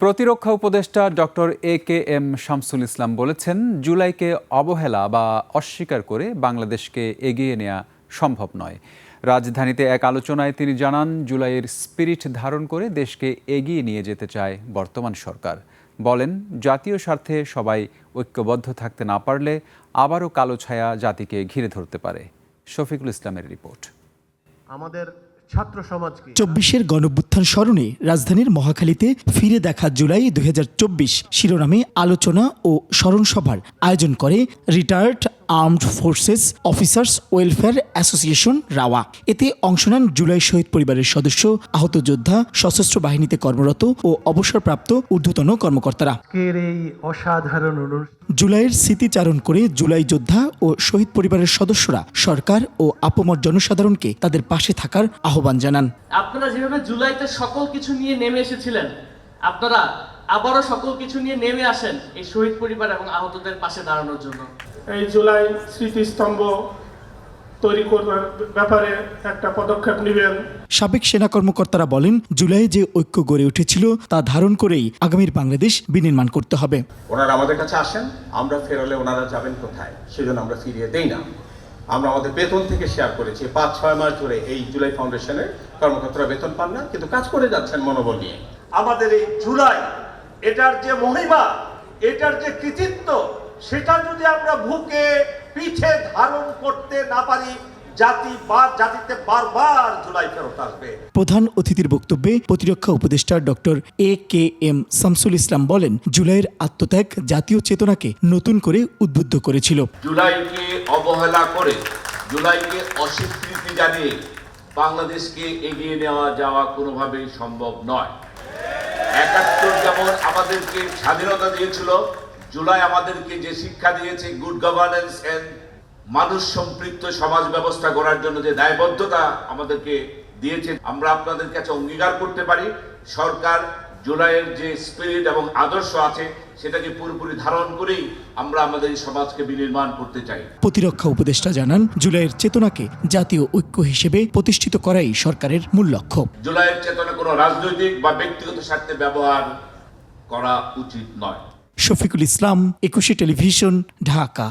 প্রতিরক্ষা উপদেষ্টা doctor A K M. Shamsul Islam বলেছেন, জুলাইকে অবহেলা বা অস্বীকার করে বাংলাদেশকে এগিয়ে নেওয়া সম্ভব নয়। রাজধানীতে এক আলোচনায় তিনি জানান, জুলাইয়ের স্পিরিট ধারণ করে দেশকে এগিয়ে নিয়ে যেতে চায় বর্তমান সরকার। বলেন, জাতীয় স্বার্থে সবাই ঐক্যবদ্ধ থাকতে না পারলে আবারও কালো ছায়া জাতিকে ঘিরে ধরতে পারে। শফিকুল ইসলামের রিপোর্ট। আমাদের ছাত্র সমাজকে ২৪-এর গণঅভ্যুত্থান স্মরণে রাজধানীর মহাখালীতে ফিরে দেখা জুলাই ২০২৪ শিরোনামে আলোচনা ও স্মরণ সভার আয়োজন করে retired armed forces officers welfare association rava. এতে অংশ নেন জুলাই শহীদ পরিবারের সদস্য, আহত যোদ্ধা, সশস্ত্র বাহিনীতে কর্মরত ও অবসরপ্রাপ্ত ঊর্ধ্বতন কর্মকর্তারা। এই অসাধারণ জুলাইয়ের স্মৃতিচারণ করে জুলাই যোদ্ধা ও শহীদ পরিবারের সদস্যরা সরকার ও আপামর জনসাধারণকে তাদের পাশে থাকার আহ্বান জানান। আপনারা যেভাবে জুলাইতে সকল কিছু নিয়ে নেমে এসেছিলেন, আপনারা আবারও সকল কিছু নিয়ে নেমে আসেন এই শহীদ পরিবার এবং আহতদের পাশে দাঁড়ানোর জন্য। এই জুলাই স্মৃতিস্তম্ভ তৈরি করার ব্যাপারে একটা পদক্ষেপ নেবেন। সাবেক সেনা কর্মকর্তারা বলেন, জুলাই যে ঐক্য গড়ে উঠেছিল তা ধারণ করেই আগামীর বাংলাদেশ বিনির্মাণ করতে হবে। ওনারা আমাদের কাছে আসেন, আমরা ফেরালে ওনারা যাবেন কোথায়, সেজন্য আমরা ফিরিয়ে দেই না। আমরা আমাদের বেতন থেকে শেয়ার করেছি ৫-৬ মাস ধরে এই জুলাই ফাউন্ডেশনের কর্মকর্তারা বেতন পান না, কিন্তু কাজ করে যাচ্ছেন মনোবল নিয়ে। আমাদের এই জুলাই, এটার যে মহিমা, এটার যে কৃতিত্ব, সেটা যদি আমরা বুকে পিঠে ধারণ করতে না পারি, জাতিতে বারবার জুলাই ফেরত আসবে। প্রধান অতিথির বক্তব্যে প্রতিরক্ষা উপদেষ্টা ডক্টর এ.কে.এম. শামসুল ইসলাম বলেন, জুলাইয়ের আত্মত্যাগ জাতীয় চেতনাকে নতুন করে উদ্বুদ্ধ করেছিল। জুলাইকে অবহেলা করে, জুলাইকে অস্বীকৃতি জানিয়ে বাংলাদেশকে এগিয়ে নেওয়া যাওয়া কোনোভাবেই সম্ভব নয়। ৭১ যেমন আমাদেরকে স্বাধীনতা দিয়েছিল, জুলাই আমাদেরকে যে শিক্ষা দিয়েছে গুড গভর্নেন্স এন্ড মানুষ সম্পৃক্ত সমাজ ব্যবস্থা গড়ার জন্য যে দায়বদ্ধতা আমাদেরকে দিয়েছে, আমরা আপনাদের কাছে অঙ্গীকার করতে পারি সরকার জুলাইয়ের যে স্পিরিট এবং আদর্শ আছে সেটাকে পুরোপুরি ধারণ করেই আমরা আমাদের এই সমাজকে বিনির্মাণ করতে চাই। প্রতিরক্ষা উপদেষ্টা জানান, জুলাইয়ের চেতনাকে জাতীয় ঐক্য হিসেবে প্রতিষ্ঠিত করাই সরকারের মূল লক্ষ্য। জুলাইয়ের চেতনা কোনো রাজনৈতিক বা ব্যক্তিগত স্বার্থে ব্যবহার করা উচিত নয়। শফিকুল ইসলাম, ২১ টেলিভিশন, ঢাকা।